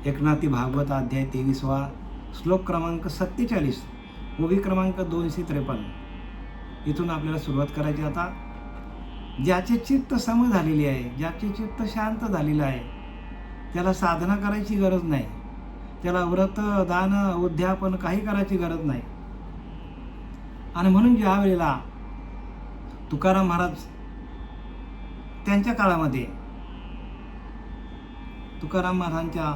एकनाथी भागवत अध्याय 23वा श्लोक क्रमांक 47 ओवी क्रमांक 253. इथून आपल्याला सुरुवात करायची. आता ज्याचे चित्त सम झालेले आहे, ज्याचे चित्त शांत झालेलं आहे, त्याला साधना करायची गरज नाही, त्याला व्रत दान उद्यापन काही करायची गरज नाही. आणि म्हणून ज्या वेळेला तुकाराम महाराज त्यांच्या काळामध्ये, तुकाराम महाराजांच्या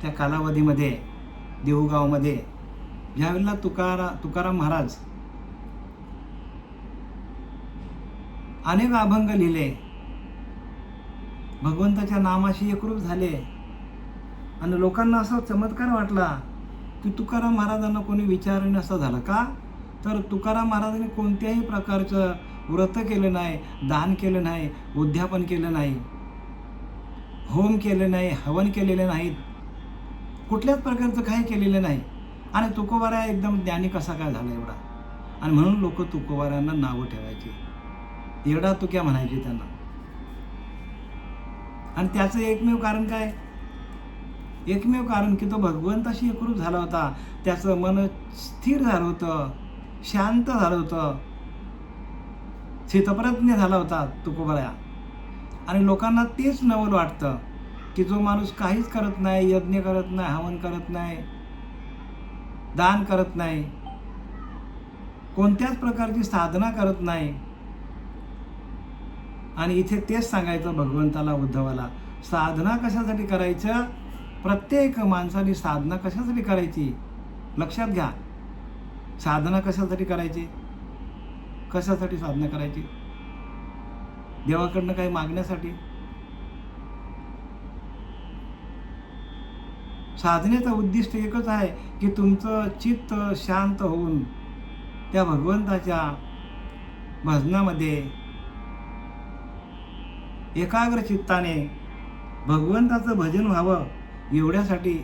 त्या कालावधीमध्ये देऊगावमध्ये ज्यावेळेला तुकाराम महाराज अनेक अभंग लिहिले, भगवंताच्या नामाशी एकरूप झाले आणि लोकांना असा चमत्कार वाटला की तुकाराम महाराजांना कोणी विचारणे असं झालं का, तर तुकाराम महाराजांनी कोणत्याही प्रकारचं व्रत केलं नाही, दान केलं नाही, उद्यापन केलं नाही, होम केले नाही, हवन केलेले नाहीत, कुठल्याच प्रकारचं काही केलेलं नाही. आणि तुकोबारा एकदम ज्ञानी कसा काय झाला एवढा. आणि म्हणून लोक तुकोबाऱ्यांना नावं ठेवायची, एवढा तुक्या म्हणायचे त्यांना. आणि त्याचं एकमेव कारण काय, एकमेव कारण की तो भगवंताशी एकरूप झाला होता, त्याचं मन स्थिर झालं होतं, शांत झालं होतं, स्थितप्रज्ञ झाला होता तुकोबारा. आणि लोकांना तेच नवल वाटतं की जो माणूस काहीच करत नाही, यज्ञ करत नाही, हवन करत नाही, दान करत नाही, कोणत्याच प्रकारची साधना करत नाही. आणि इथे तेच सांगायचं भगवंताला, उद्धवाला, साधना कशासाठी करायचं, प्रत्येक माणसाने साधना कशासाठी करायची लक्षात घ्या. साधना कशासाठी करायची, कशासाठी साधना करायची, देवाकडनं काही मागण्यासाठी. साधनेचं उद्दिष्ट एकच आहे की तुमचं चित्त शांत होऊन त्या भगवंताच्या भजनामध्ये एकाग्र चित्ताने भगवंताचं भजन व्हावं, एवढ्यासाठी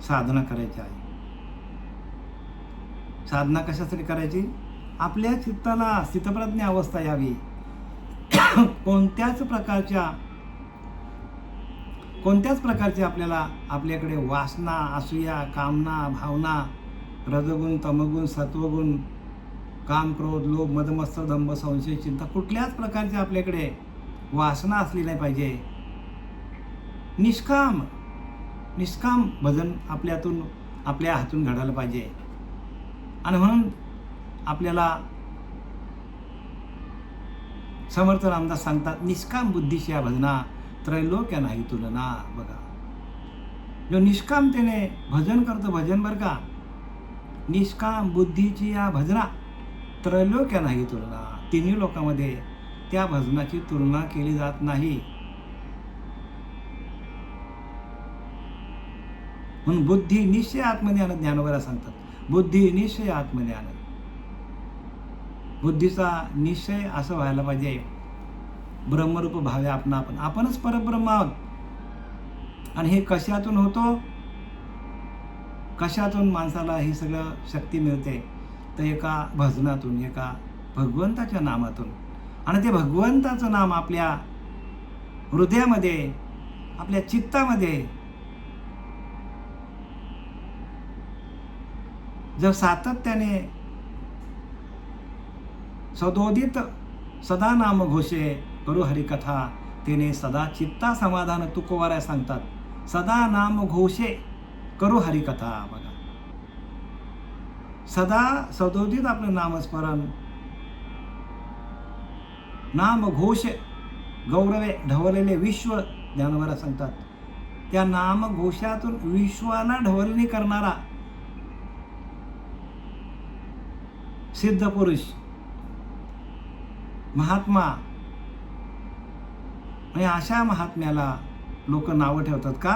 साधना करायची आहे. साधना कशासाठी करायची, आपल्या चित्ताला स्थितप्रज्ञ अवस्था यावी, कोणत्याच प्रकारचे आपल्याकडे वासना, असूया, कामना, भावना, रजगुण, तमगुण, सत्वगुण, काम, क्रोध, लोभ, मदमत्सर, दंभ, संशय, चिंता, कुठल्याच प्रकारचे आपल्याकडे वासना असली नाही पाहिजे. निष्काम भजन आपल्या हातून घडायला पाहिजे. आणि म्हणून आपल्याला समर्थ रामदास सांगतात, निष्काम बुद्धीशी या भजना त्रैलोक्य नाही तुलना. बघा, जो निष्कामतेने भजन करतो, भजन बरं का, निष्काम बुद्धीची या भजना त्रैलोक्य नाही तुलना. तिन्ही लोकांमध्ये त्या भजनाची तुलना केली जात नाही. म्हणून बुद्धी निश्चय आत्मज्ञान, ज्ञानोबा सांगतात, बुद्धी निश्चय आत्मज्ञान. बुद्धीचा निश्चय असं व्हायला पाहिजे, ब्रह्मरूप भावे आपणच परब्रह्म आहोत. आणि हे कशातून होतो, कशातून माणसाला ही सगळं शक्ती मिळते, तर एका भजनातून, एका भगवंताच्या नामातून. आणि ते भगवंताचं नाम आपल्या हृदयामध्ये, आपल्या चित्तामध्ये जर सातत्याने सदोदित सदा नाम घोषे करू हरिकथा, तेने सदा चित्ता समाधान. तुकोबारा सांगतात, सदा नाम घोषे करू हरिकथा. बघा, सदा सदोदित आपलं नामस्मरण, नाम घोष, गौरवे ढवलेले विश्व, ज्ञानोबा सांगतात, त्या नाम घोषातून विश्वाला ढवलणी करणारा सिद्ध पुरुष, महात्मा. आणि अशा महात्म्याला लोक नावं ठेवतात का,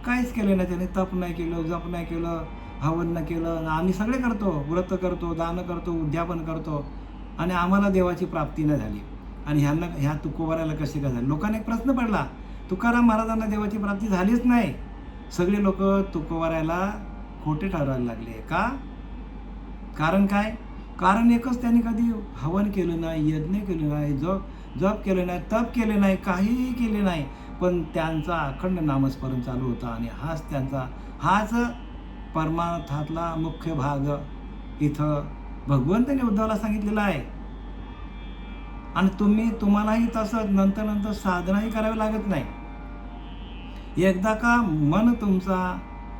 काहीच केलं नाही त्याने, तप नाही केलं, जप नाही केलं, हवन नाही केलं. आम्ही सगळे करतो, व्रत करतो, दान करतो, उद्यापन करतो, आणि आम्हाला देवाची प्राप्ती नाही झाली. आणि ह्या तुकोबाऱ्याला कशी काय झाली. लोकांना एक प्रश्न पडला, तुकाराम महाराजांना देवाची प्राप्ती झालीच नाही. सगळे लोक तुकोबाऱ्याला खोटे ठरवायला लागले का, कारण काय, कारण एकच, त्यांनी कधी हवन केलं नाही, यज्ञ केलं नाही, जप केलं नाही, तप केले नाही, काहीही केले नाही. पण त्यांचा अखंड नामस्मरण चालू होता. आणि हाच परमार्थातला मुख्य भाग इथं भगवंताने उद्धवला सांगितलेला आहे. आणि तुम्हालाही तसंच नंतर साधनाही करावी लागत नाही. एकदा का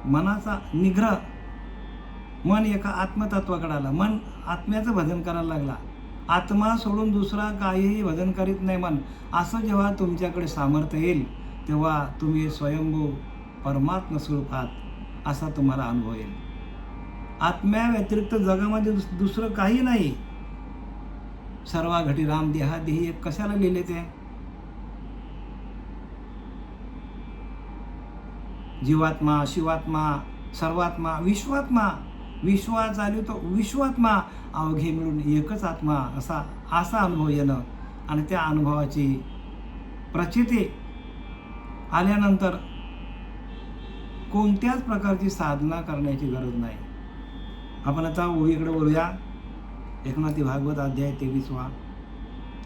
मनाचा निग्रह, मन एका आत्मतत्वाकडे आला, मन आत्म्याचं भजन करायला लागला. आत्मा सोडून दुसरा काहीही भजन करीत नाही मन, असं जेव्हा तुमच्याकडे सामर्थ्य येईल तेव्हा तुम्ही स्वयंभू परमात्मा स्वरूपात असा तुम्हाला अनुभव येईल. आत्म्या व्यतिरिक्त जगामध्ये दुसरं काही नाही. सर्वा घटी राम देहादेही कशाला लिहिले ते? जीवात्मा, शिवात्मा, सर्वात्मा, विश्वात्मा, विश्वा चालू तो विश्वात्मा, अवघे मिळून एकच आत्मा, असा अनुभव येणं. आणि त्या अनुभवाची प्रचिती आल्यानंतर कोणत्याच प्रकारची साधना करण्याची गरज नाही. आपण आता ओवीकडे बोलूया. एकनाथी भागवत अध्याय 23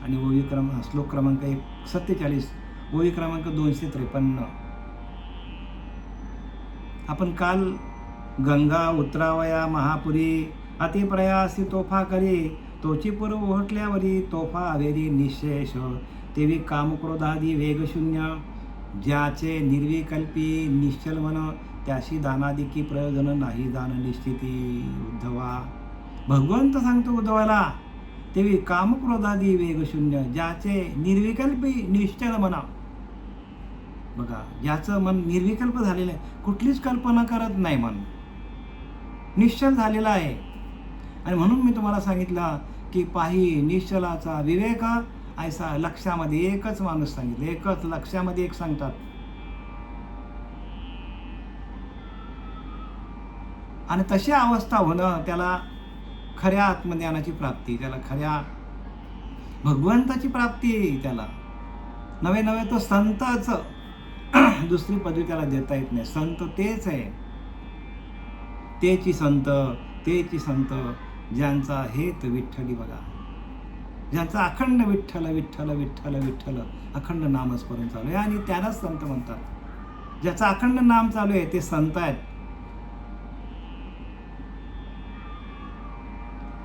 आणि ओवी श्लोक क्रमांक 47, ओवी क्रमांक 253. आपण काल गंगा उतरावया महापुरी, अतिप्रयासी तोफा करी, तोची पूर्व ओहटल्यावरी तोफा हवेरी निशेष, तेवी कामक्रोधादी वेगशून्य, ज्याचे निर्विकल्पी निश्चल मन, त्याशी दानादिकी प्रयोजन नाही दान निश्चिती. उद्धवा, भगवंत सांगतो उद्धवाला, तेवी कामक्रोधादी वेगशून्य, ज्याचे निर्विकल्पी निश्चल मना. बघा, ज्याचं मन निर्विकल्प झालेलं आहे, कुठलीच कल्पना करत नाही, मन निश्चल झालेला आहे. आणि म्हणून मी तुम्हाला सांगितलं की पाही निश्चलाचा विवेक ऐसा. लक्षामध्ये एकच माणूस सांगितलं, एकच लक्षामध्ये एक सांगतात. आणि तशी अवस्था होणं त्याला खऱ्या आत्मज्ञानाची प्राप्ती, त्याला खऱ्या भगवंताची प्राप्ती. त्याला नवे तो संतच, दुसरी पदवी त्याला देता येत नाही. संत तेच आहे, तेची संत ज्यांचा हेत विठ्ठली. बघा, ज्यांचा अखंड विठ्ठल विठ्ठल विठ्ठल विठ्ठल अखंड नामस्मरण चालू आहे, आणि त्यालाच संत म्हणतात. ज्याचं अखंड नाम चालू आहे ते संत आहेत.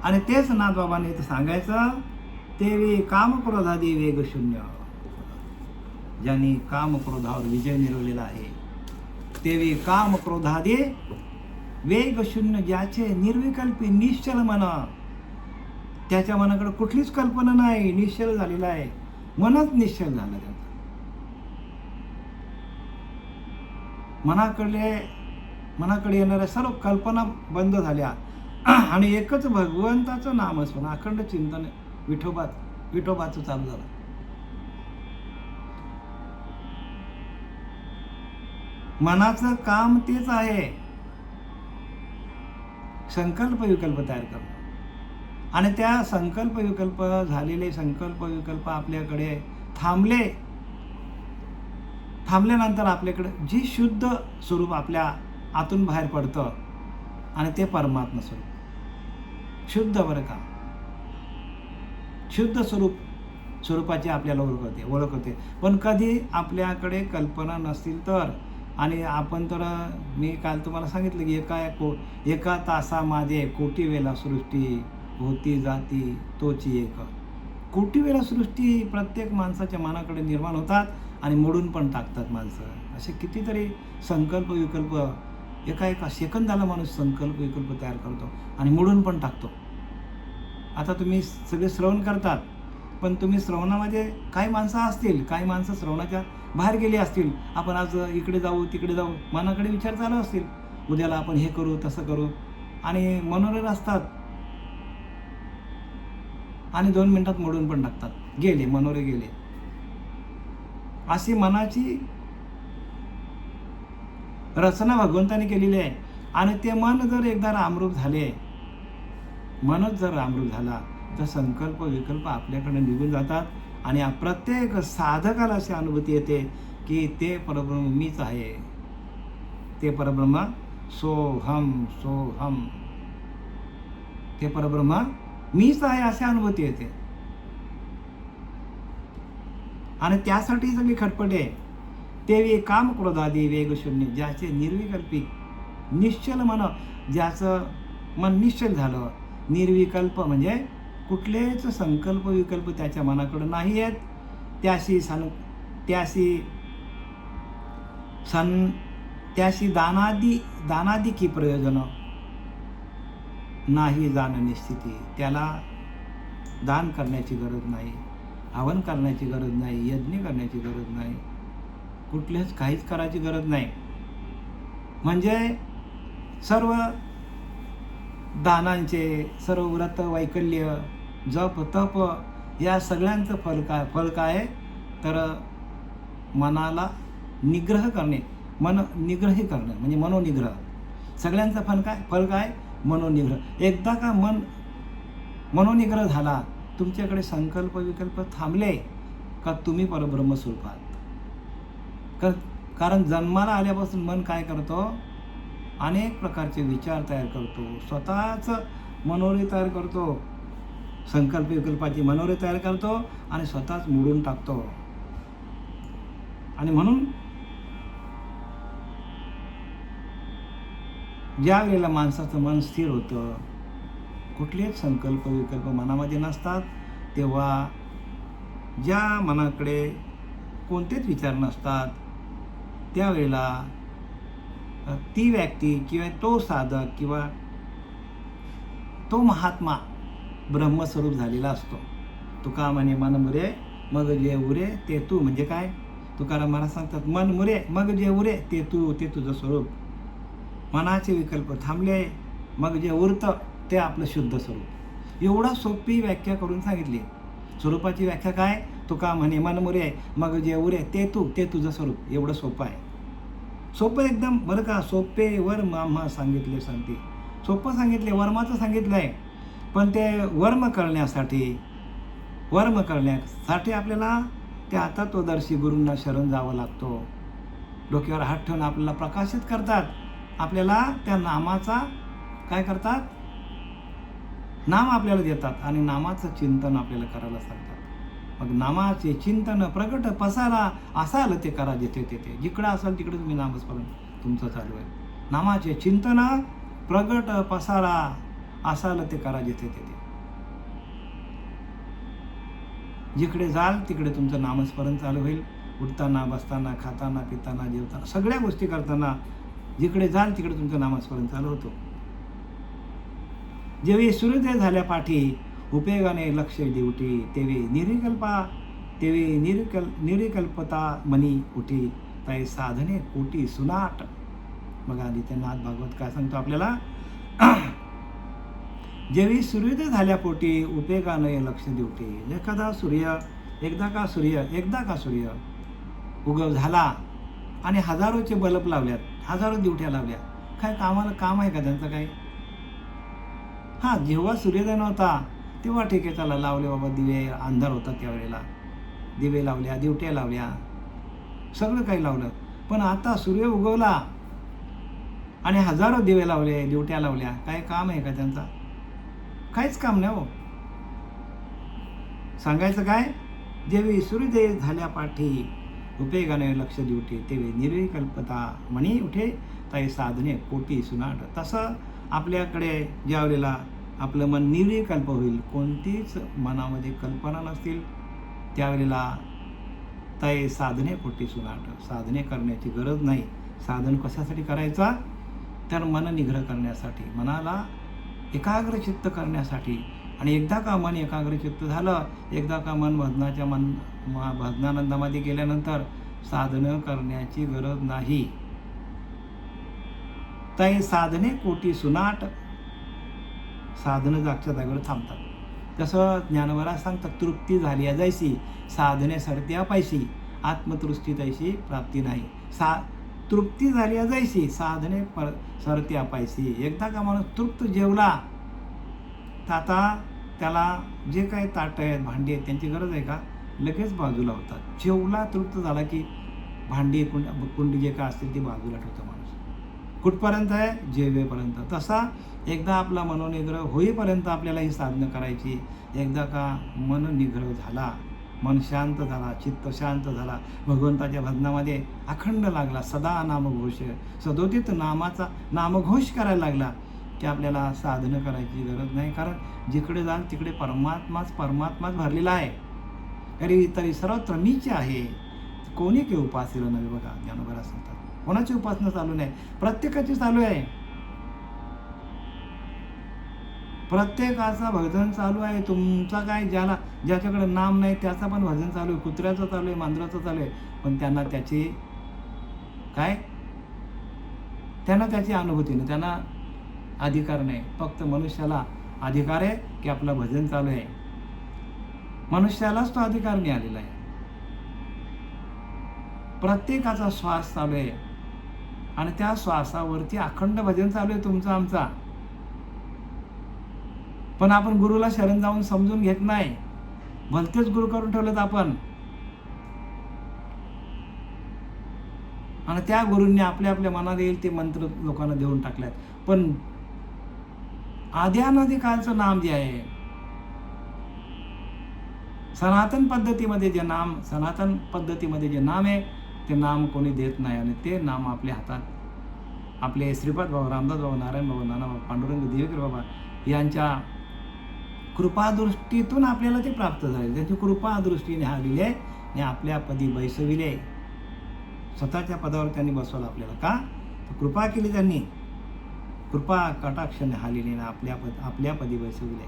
आणि तेच नाथबाबांनी इथे सांगायचं, तेवी कामक्रोधादी वेगशून्य. ज्यांनी कामक्रोधावर विजय मिळवलेला आहे, तेवी कामक्रोधादी वेगशून्य, ज्याचे निर्विकल्पी निश्चल मन, त्याच्या मनाकडे कुठलीच कल्पना नाही, निश्चल झालेला आहे, मनच निश्चल झालं त्याचं. मनाकडे येणाऱ्या सर्व कल्पना बंद झाल्या आणि एकच भगवंताचं नामस्मरण, अखंड चिंतन विठोबाचं चालू झालं. मनाचं काम तेच आहे, संकल्प विकल्प तयार करणं. आणि त्या संकल्प विकल्प आपल्याकडे थांबल्यानंतर आपल्याकडे जी शुद्ध स्वरूप आपल्या आतून बाहेर पडतं, आणि ते परमात्मा स्वरूप शुद्ध, बरं का, शुद्ध स्वरूपाची आपल्याला ओळख होते. पण कधी आपल्याकडे कल्पना नसतील तर, आणि आपण तर, मी काल तुम्हाला सांगितलं की एका तासामध्ये कोटी वेळा सृष्टी होती जाती तोची एक. कोटी वेळा सृष्टी प्रत्येक माणसाच्या मनाकडे निर्माण होतात आणि मोडून पण टाकतात माणसं. असे कितीतरी संकल्प विकल्प एका सेकंदाला माणूस संकल्प विकल्प तयार करतो आणि मोडून पण टाकतो. आता तुम्ही सगळे श्रवण करतात, पण तुम्ही श्रवणामध्ये काही माणसं असतील, काही माणसं श्रवणाच्या बाहेर गेली असतील. आपण आज इकडे जाऊ तिकडे जाऊ, मनाकडे विचार चालू असतील, उद्याला आपण हे करू तसं करू, आणि मनोरथ असतात, आणि 2 मिनिटात मोडून पण टाकतात, गेले मनोरे गेले. अशी मनाची रचना भगवंताने केलेली आहे. आणि ते मन जर एकदा रामरूप झाले, मनच जर रामरूप झाला, तर संकल्प विकल्प आपल्याकडे निघून जातात. आणि प्रत्येक साधकाला अशी अनुभूती येते की ते परब्रह्म मीच आहे, ते परब्रह्म सोहम, ते परब्रह्म मीच आहे, अशी अनुभूती येते. आणि त्यासाठी सगळी खटपट आहे तेवी काम क्रोधादी वेगशून्य, ज्याचे निर्विकल्पी निश्चल मन, ज्याचं मन निश्चल झालं. निर्विकल्प म्हणजे कुठलेच संकल्प विकल्प त्याच्या मनाकडे नाही आहेत. त्याशी दानादी की प्रयोजन नाही जाण निश्चिती. त्याला दान करण्याची गरज नाही, हवन करण्याची गरज नाही, यज्ञ करण्याची गरज नाही, कुठलेच काहीच करायची गरज नाही. म्हणजे सर्व दानांचे, सर्व व्रत वैकल्य, जप तप या सगळ्यांचं फल काय तर मनाला निग्रह करणे, मन निग्रही करणे म्हणजे मनोनिग्रह. सगळ्यांचं फल काय मनोनिग्रह. एकदा का मनोनिग्रह झाला, तुमच्याकडे संकल्प विकल्प थांबले का तुम्ही परब्रह्म स्वरूपात. कारण जन्माला आल्यापासून मन काय करतो, अनेक प्रकारचे विचार तयार करतो, स्वतःच मनोरे तयार करतो, संकल्प विकल्पाची मनोरे तयार करतो आणि स्वतःच मोडून टाकतो. आणि म्हणून ज्या वेळेला माणसाचं मन स्थिर होतं, कुठलेच संकल्प विकल्प मनामध्ये नसतात, तेव्हा ज्या मनाकडे कोणतेच विचार नसतात, त्यावेळेला ती व्यक्ती किंवा तो साधक किंवा तो महात्मा ब्रह्मस्वरूप झालेला असतो. तुका म्हणे मन मुरे मग जे उरे ते तू. म्हणजे काय, तुकाराम महाराज सांगतात, मन मुरे मग जे उरे ते तू, ते तुझं स्वरूप. मनाचे विकल्प थांबले मग जे उरतं ते आपलं शुद्ध स्वरूप. एवढा सोपी व्याख्या करून सांगितली. स्वरूपाची व्याख्या काय, तुका म्हणे मन मुरे मग जे उरे ते तू, ते तुझं स्वरूप. एवढं सोपं आहे, सोपं एकदम बरं का. सोपे वर्म आम्हा सांगितले सांगते, सोपं सांगितले, वर्माचं सांगितलं आहे. पण ते वर्म करण्यासाठी आपल्याला त्या तत्वदर्शी गुरूंना शरण जावं लागतो. डोक्यावर हात ठेवून आपल्याला प्रकाशित करतात, आपल्याला त्या नामाचा काय करतात, नाम आपल्याला देतात आणि नामाचं चिंतन आपल्याला करायला सांगतात. मग नामाचे चिंतन प्रगट पसारा असाल ते करा जेथे तेथे. जिकडं असाल तिकडे तुम्ही नामस्मरण तुमचं चालू आहे. नामाचे चिंतन प्रगट पसारा असाल ते करा जेथे तेथे. जिकडे जाल तिकडे तुमचं नामस्मरण चालू होईल. उठताना, बसताना, खाताना, पिताना, जेवताना, सगळ्या गोष्टी करताना जिकडे जाल तिकडे तुमचं नामस्मरण चालू होतं. जेवी सूर्योदय झाल्या पाठी उपयोगाने लक्ष देवटी, तेवी निरिकल्पता मनी उठी, ताई साधने कोटी सुनाट. बघा आदित्यनाथ भागवत काय सांगतो आपल्याला, जेवी सूर्योदय झाल्या पोटी उपयोगाने लक्ष देवटी. एकदा का सूर्य उगव झाला आणि हजारोचे बल्ब लावल्यात, हजारो दिवट्या लावल्या. काय काम आहे का त्यांचं काही. जेव्हा सूर्योदय नव्हता तेव्हा ठीक आहे, चला लावले बाबा दिवे, अंधार होता त्यावेळेला दिवे लावल्या, दिवट्या लावल्या, सगळं काही लावलं. पण आता सूर्य उगवला आणि हजारो दिवे लावले, दिवट्या लावल्या, काय काम आहे का त्यांचा. काहीच काम नाही हो. सांगायचं काय, जेवी सूर्योदय झाल्या पाठी उपयोगाने लक्ष देवटी, तेवे निर्विकल्पता मनी उठे, ताई साधने कोटी सुनाट. तसं आपल्याकडे ज्या वेळेला आपलं मन निर्विकल्प होईल, कोणतीच मनामध्ये कल्पना नसतील, त्यावेळेला ताई साधने कोटी सुनाट. साधने करण्याची गरज नाही. साधन कशासाठी करायचा तर मन निग्रह करण्यासाठी, मनाला एकाग्रचित्त करण्यासाठी. आणि एकदा का मन एकाग्रचित्त झालं, एकदा का मन भजनानंदामध्ये गेल्यानंतर साधनं करण्याची गरज नाही. ताई साधने कोटी सुनाट. साधनं जागच्या जागेवर थांबतात. तसं ज्ञानवराज सांगतात, तृप्ती झाली जैसी साधने सरत्या पैशी, आत्मतृष्टी तैशी प्राप्ती नाही. तृप्ती झाली जैसी साधने सरत्या पैशी. एकदा का माणूस तृप्त जेवला तर आता त्याला जे काही ताटं आहेत, भांडी आहेत, त्यांची गरज आहे का, लगेच बाजूला होतात. जेवला तृप्त झाला की भांडी कुंडी जे काय असतील ती बाजूला ठेवतो माणूस. कुठपर्यंत आहे, जेवेपर्यंत. तसा एकदा आपला मनोनिग्रह होईपर्यंत आपल्याला ही साधनं करायची. एकदा का मननिग्रह झाला, मन शांत झाला, चित्त शांत झाला, भगवंताच्या भजनामध्ये अखंड लागला, सदा नामघोष, सदोदित नामघोष करायला लागला की आपल्याला साधनं करायची गरज नाही. कारण जिकडे जाल तिकडे परमात्माच भरलेला आहे. तरी तरी सर्वत्र मीच आहे, कोणी काही उपासलेलं नव्हे. बघा ज्ञानोबा सांगतात, कोणाची उपासना चालू नाही, प्रत्येकाची चालू आहे. प्रत्येकाचा भजन चालू आहे. तुमचा काय, ज्याच्याकडे नाम नाही त्याचा पण भजन चालू आहे, कुत्र्याचं चालू आहे, मांजराचं चालू आहे, पण त्यांना त्याची अनुभूती नाही, त्यांना अधिकार नाही. फक्त मनुष्याला अधिकार आहे की आपलं भजन चालू आहे. मनुष्यालाच तो अधिकार नाही आलेला आहे. प्रत्येकाचा श्वास चालू आहे आणि त्या श्वासावरती अखंड भजन चालू आहे तुमचं आमचा. पण आपण गुरुला शरण जाऊन समजून घेत नाही, भलतेच गुरु करून ठेवलेत आपण. आणि त्या गुरूंनी आपल्या मनात येईल ते मंत्र लोकांना देऊन टाकल्यात. पण आद्यानदी कालचं नाम जे आहे, सनातन पद्धतीमध्ये जे नाम आहे ते नाम कोणी देत नाही. आणि ते नाम आपल्या हातात, आपले श्रीपाद बाबा, रामदास बाबा, नारायण बाबा, नाना बाबा, पांडुरंग देवगिरी बाबा यांच्या कृपादृष्टीतून आपल्याला ते प्राप्त झाले. त्यांची कृपादृष्टीने हा लिहिले आणि आपल्या पदी बैसविले. स्वतःच्या पदावर त्यांनी बसवलं आपल्याला. का? कृपा केली त्यांनी, कृपा कटाक्षाने हा लिहिले आपल्या पदी बैसविले.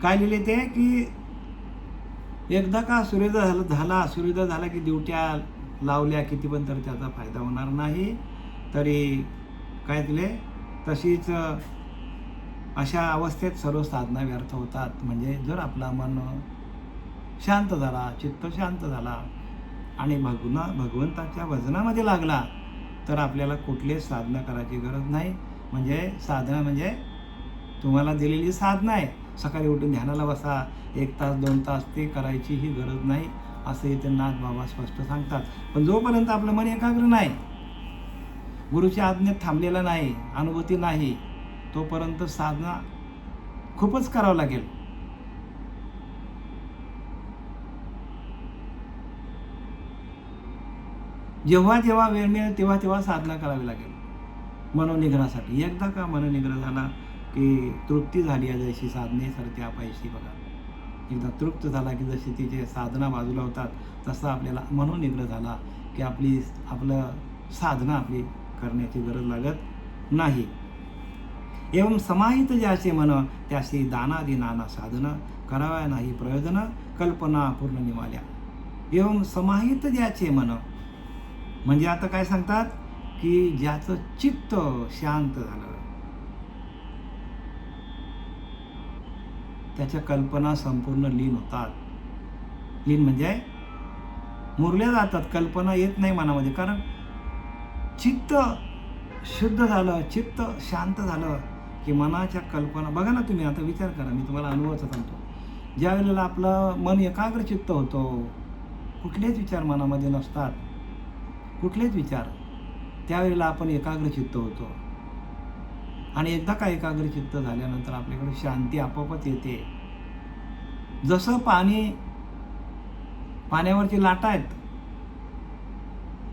काय लिहिले ते की एकदा का सूर्योदय झाला की ड्युट्या लावल्या किती पण तर त्याचा फायदा होणार नाही. तरी काय दिले, तशीच अशा अवस्थेत सर्व साधना व्यर्थ होतात. म्हणजे जर आपला मन शांत झाला, चित्त शांत झाला आणि भगवंताच्या भजनामध्ये लागला तर आपल्याला कुठलीच साधना करायची गरज नाही. म्हणजे साधना म्हणजे तुम्हाला दिलेली साधना आहे. सकाळी उठून ध्यानाला बसा, 1 तास 2 तास, ते करायची ही गरज नाही असं इथे नाथ बाबा स्पष्ट सांगतात. पण जोपर्यंत आपलं मन एकाग्र नाही, गुरुच्या आज्ञेत थांबलेलं नाही, अनुभूती नाही, तोपर्यंत साधना खूपच करावं लागेल. जेव्हा वेळ मिळेल तेव्हा साधना करावी लागेल मनोनिग्रहासाठी. एकदा का मनोनिग्रह झाला की तृप्ती झाली आहे, जशी साधने सरते अपयशी. बघा, एकदा तृप्त झाला की जशी तिचे साधना बाजूला होतात, तसा आपल्याला मनोनिग्रह झाला की आपलं साधना आपली करण्याची गरज लागत नाही. एवं समाहित ज्याचे मन त्याशी दानादी नाना साधन कराव्या नाही प्रयोजन कल्पना पूर्ण निमाल्या. एवं समाहित ज्याचे मन म्हणजे आता काय सांगतात की ज्याचं चित्त शांत झालं, त्याच्या कल्पना संपूर्ण लीन होतात. लीन म्हणजे मुरल्या जातात, कल्पना येत नाही मनामध्ये. कारण चित्त शुद्ध झालं, चित्त शांत झालं की मनाच्या कल्पना, बघा ना तुम्ही आता विचार करा, मी तुम्हाला अनुभवाचा सांगतो. ज्या वेळेला आपलं मन एकाग्र चित्त होतो, कुठलेच विचार मनामध्ये नसतात, कुठलेच विचार, त्यावेळेला आपण एकाग्र चित्त होतो. आणि एकदा का एकाग्र चित्त झाल्यानंतर आपल्याकडे शांती आपोआपच येते. जसं पाण्यावरची लाटा आहेत,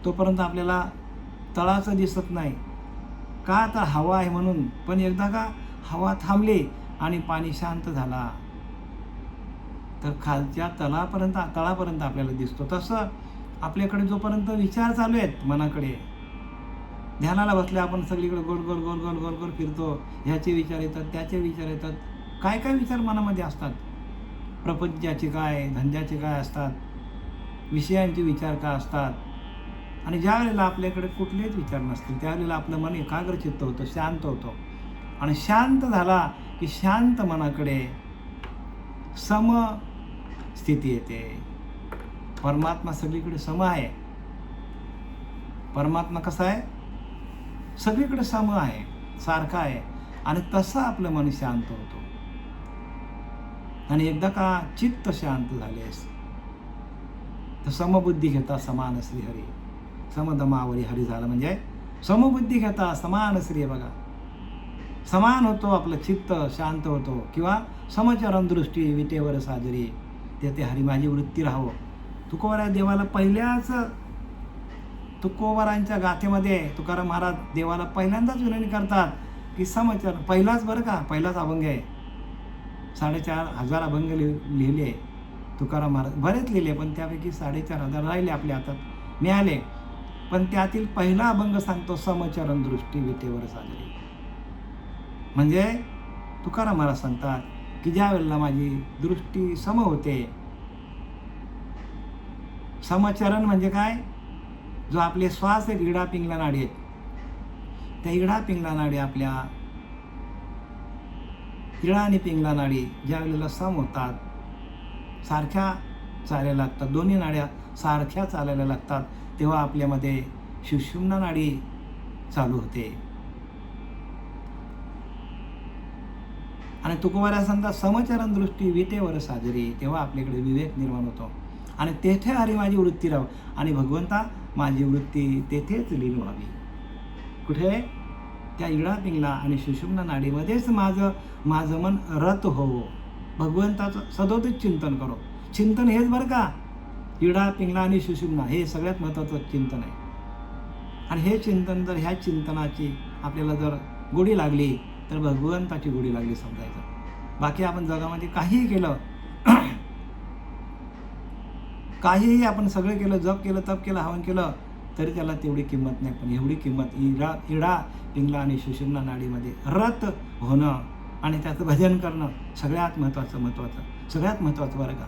तोपर्यंत आपल्याला तळाचं दिसत नाही. का? आता हवा आहे म्हणून. पण एकदा का हवा थांबली आणि पाणी शांत झाला तर खालच्या तळापर्यंत आपल्याला दिसतो. तसं आपल्याकडे जोपर्यंत विचार चालू आहेत मनाकडे, ध्यानाला बसले आपण सगळीकडे गोल गोल फिरतो, ह्याचे विचार येतात, त्याचे विचार येतात, काय विचार मनामध्ये असतात, प्रपंचाचे काय, धंद्याचे काय असतात, विषयांचे विचार काय असतात. आणि ज्या वेळेला आपल्याकडे कुठलेच विचार नसतील त्यावेळेला आपलं मन एकाग्र चित्त होतं, शांत होतं. आणि शांत झाला की शांत मनाकडे सम स्थिती येते. परमात्मा सगळीकडे सम आहे. परमात्मा कसा आहे? सगळीकडे सम आहे, सारखा आहे. आणि तसं आपलं मन शांत होतं. आणि एकदा का चित्त शांत झालेस तर समबुद्धी घेता समान श्रीहरी, समदमावरी हरी झालं. म्हणजे समबुद्धी घेता समान श्री बघा, समान होतो आपलं चित्त, शांत होतो. किंवा समचरण दृष्टी विटेवर साजरी, तेथे हरी माझी वृत्ती राहावं. तुकोबारा देवाला पहिल्याच तुकोबारांच्या गाथेमध्ये तुकाराम महाराज देवाला पहिल्यांदाच विनंती करतात की समचरण, पहिलाच बरं का, पहिलाच अभंग आहे. 4,500 अभंग लिहिले तुकाराम महाराज, बरेच लिहिले, पण त्यापैकी 4,500 राहिले आपल्या हातात मिळाले. पण त्यातील पहिला अभंग सांगतो समचरण दृष्टी विटेवर साजरी. म्हणजे तुकाराम महाराज सांगतात की ज्या वेळेला माझी दृष्टी सम होते. समचरण म्हणजे काय? जो आपले श्वास आहेत, इडा पिंगला नाडी आहेत, त्या इडा पिंगला नाडी, आपल्या इडा आणि पिंगला नाडी ज्या वेळेला सम होतात, सारख्या चालायला लागतात, दोन्ही नाड्या सारख्या चालायला लागतात, तेव्हा आपल्यामध्ये सुषुम्ना नाडी चालू होते. आणि तुकोबारा सांगतात समचरण दृष्टी विटेवर साजरी, तेव्हा आपल्याकडे विवेक निर्माण होतो. आणि तेथे हरी माझी वृत्ती राहावी, आणि भगवंता माझी वृत्ती तेथेच लीन व्हावी. कुठे? त्या इडा पिंगला आणि सुषुम्ना नाडीमध्येच माझं मन रत होवो. भगवंताचं सदोदित चिंतन करो. चिंतन हेच बरं का, इडा पिंगला आणि सुषुम्ना हे सगळ्यात महत्त्वाचं चिंतन आहे. आणि हे चिंतन जर, ह्या चिंतनाची आपल्याला जर गोडी लागली तर भगवंताची गोडी लागली समजायचं. बाकी आपण जगामध्ये काहीही केलं, काहीही आपण सगळं केलं, जप केलं, तप केलं, हवन केलं, तरी त्याला तेवढी किंमत नाही. पण एवढी किंमत इडा पिंगला आणि सुषुम्ना नाडीमध्ये रत होणं आणि त्याचं भजन करणं सगळ्यात सगळ्यात महत्त्वाचं बरं का,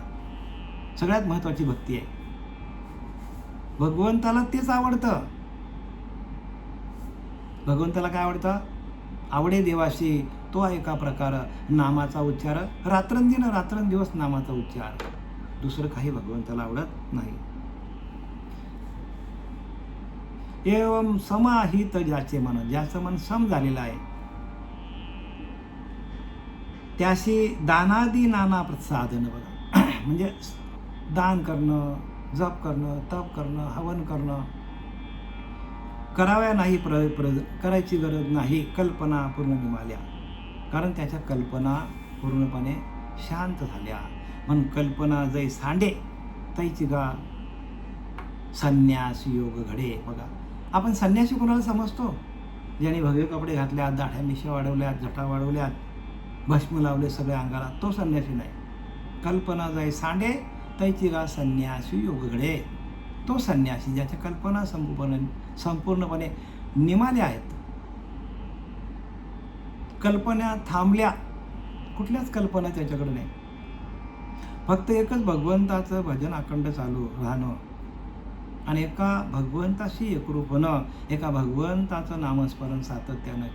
सगळ्यात महत्त्वाची भक्ती आहे. भगवंताला तेच आवडतं. भगवंताला काय आवडतं? आवडे देवाशी तो एका प्रकार नामाचा उच्चार, रात्रंदिवस नामाचा उच्चार, दुसरं काही भगवंताला आवडत नाही. एवम समाहित ज्याचे मन, ज्याचं मन सम झालेलं आहे, त्याशी दानादी नाना प्रसादन बघा. म्हणजे दान करणं, जप करणं, तप करणं, हवन करणं कराव्या नाही, करायची गरज नाही. कल्पना पूर्ण निमाल्या, कारण त्याच्या कल्पना पूर्णपणे शांत झाल्या. म्हणून कल्पना जै सांडे तैची गा संन्यास योग घडे. बघा, आपण संन्यासी कोणाला समजतो? ज्याने भगवे कपडे घातल्यात, दाढ्या मिश्या वाढवल्यात, जटा वाढवल्यात, भस्म लावले सगळ्या अंगाला, तो संन्यासी नाही. कल्पना जै सांडे तैची गा संन्यासी योग घडे. तो संन्यासी ज्याच्या कल्पना संपूर्णपणे निमाल्या आहेत. कल्पना थांबल्या, कुठल्याच कल्पना त्याच्याकडे नाही. फक्त एकच भगवंताचं भजन अखंड चालू राहणं आणि एका भगवंताशी एकरूप होणं, एका भगवंताचं नामस्मरण सातत्यानं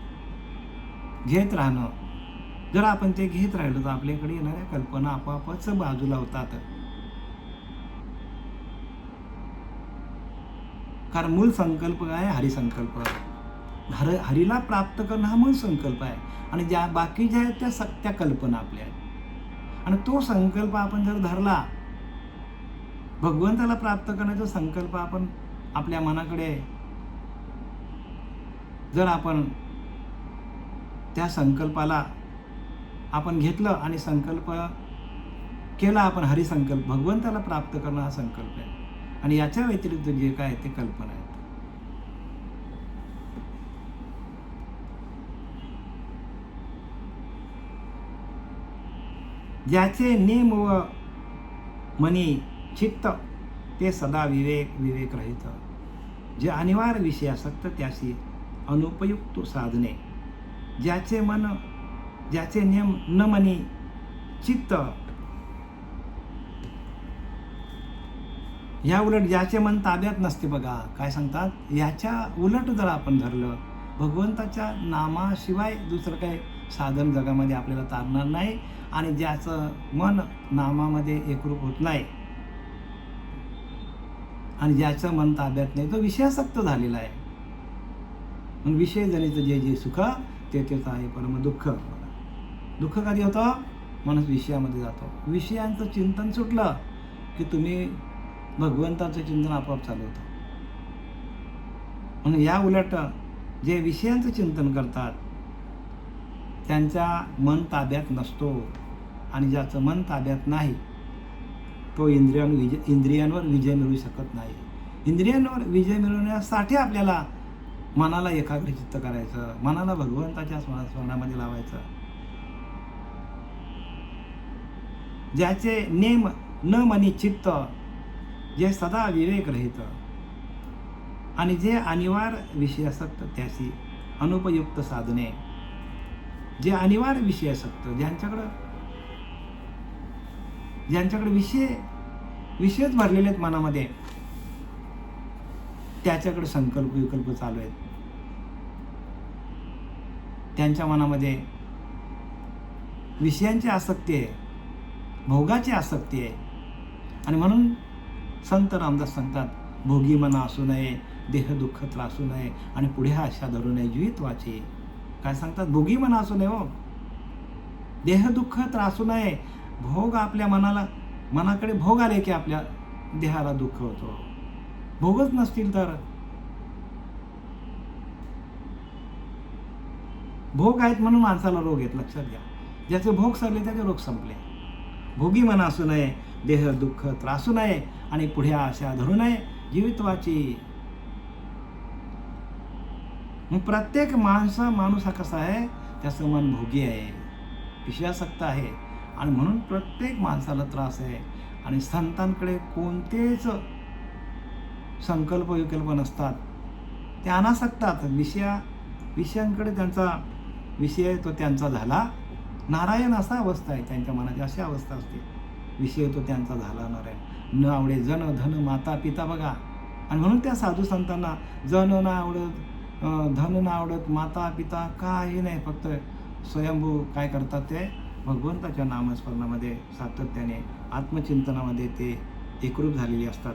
घेत राहणं. जर आपण ते घेत राहिलो तर आपल्याकडे येणाऱ्या कल्पना आपोआपच बाजूला होतात. कारण मूळ संकल्प आहे हरिसंकल्प. हरीला प्राप्त करणं हा मूळ संकल्प आहे. आणि ज्या बाकी ज्या आहेत त्या कल्पना आपल्या आहेत. आणि तो संकल्प आपण जर धरला, भगवंताला प्राप्त करण्याचा संकल्प आपण आपल्या मनाकडे जर आपण त्या संकल्पाला आपण घेतलं आणि संकल्प केला, आपण हरिसंकल्प, भगवंताला प्राप्त करणं हा संकल्प आहे. आणि याच्या व्यतिरिक्त जे काय ते कल्पना आहेत. ज्याचे नेम व मनी चित्त ते सदा विवेक रहित. जे अनिवार्य विषयासक्त त्याशी अनुपयुक्त साधने. ज्याचे नेम न मनी चित्त, या उलट ज्याचे मन ताब्यात नसते. बघा काय सांगतात, याच्या उलट जर आपण धरलं, भगवंताच्या नामाशिवाय दुसरं काही साधन जगामध्ये आपल्याला तारणार नाही. आणि ज्याचं मन नामामध्ये एकरूप होत नाही आणि ज्याचं मन ताब्यात नाही, तो विषयासक्त झालेला आहे. म्हणून विषयजनित जे सुख तेच आहे परम दुःख. दुःख कधी होतं? माणूस विषयामध्ये जातो. विषयांचं चिंतन सुटलं की तुम्ही भगवंताचं चिंतन आपोआप चालू होतं. म्हणून या उलट जे विषयांचं चिंतन करतात त्यांचा मन ताब्यात नसतो, आणि ज्याचं मन ताब्यात नाही तो इंद्रियांवर विजय मिळवू शकत नाही. इंद्रियांवर विजय मिळवण्यासाठी आपल्याला मनाला एकाग्रचित्त करायचं, मनाला भगवंताच्या स्मरणामध्ये लावायचं. ज्याचे नेम न मनी चित्त, जे सदा विवेक रहित, आणि जे अनिवार्य विषयासक्त त्याची अनुपयुक्त साधने. जे अनिवार्य विषयासक्त, ज्यांच्याकडे विषयच भरलेले आहेत मनामध्ये, त्याच्याकडे संकल्प विकल्प चालू आहेत. त्यांच्या मनामध्ये विषयांची आसक्ती आहे, भोगाची आसक्ती आहे. आणि म्हणून संत रामदास सांगतात, भोगी मना असू नये, देह दुःख त्रासू नये, आणि पुढे आशा धरू नये जीवित्वाची. काय सांगतात? भोगी मना असू नये, हो, देह दुःख त्रासू नये. भोग आपल्या मनाकडे भोग आले की आपल्या देहाला दुःख होतो. भोगच नसतील तर, भोग आहेत म्हणून माणसाला रोग आहेत, लक्षात घ्या. ज्याचे भोग सरले त्याचे रोग संपले. भोगी मना असू नये, देह दुःख त्रासू नये, आणि पुढे आशा धरू नये जीवित्वाची. मग प्रत्येक माणूस हा कसा आहे? त्याचं मन भोगी आहे, विषयासक्त आहे, आणि म्हणून प्रत्येक माणसाला त्रास आहे. आणि संतांकडे कोणतेच संकल्प विकल्प नसतात, ते अनासक्तात. विषयांकडे त्यांचा विषय तो त्यांचा झाला नारायण, असा अवस्था आहे त्यांच्या मनाची, अशी अवस्था असते. विषय तो त्यांचा झाला नारायण. न आवडे जन धन माता पिता, बघा. आणि म्हणून त्या साधू संतांना जन ना आवडत, धन ना आवडत, माता पिता काही नाही, फक्त स्वयंभू काय करतात ते भगवंताच्या नामस्मरणामध्ये सातत्याने आत्मचिंतनामध्ये ते एकरूप झालेले असतात.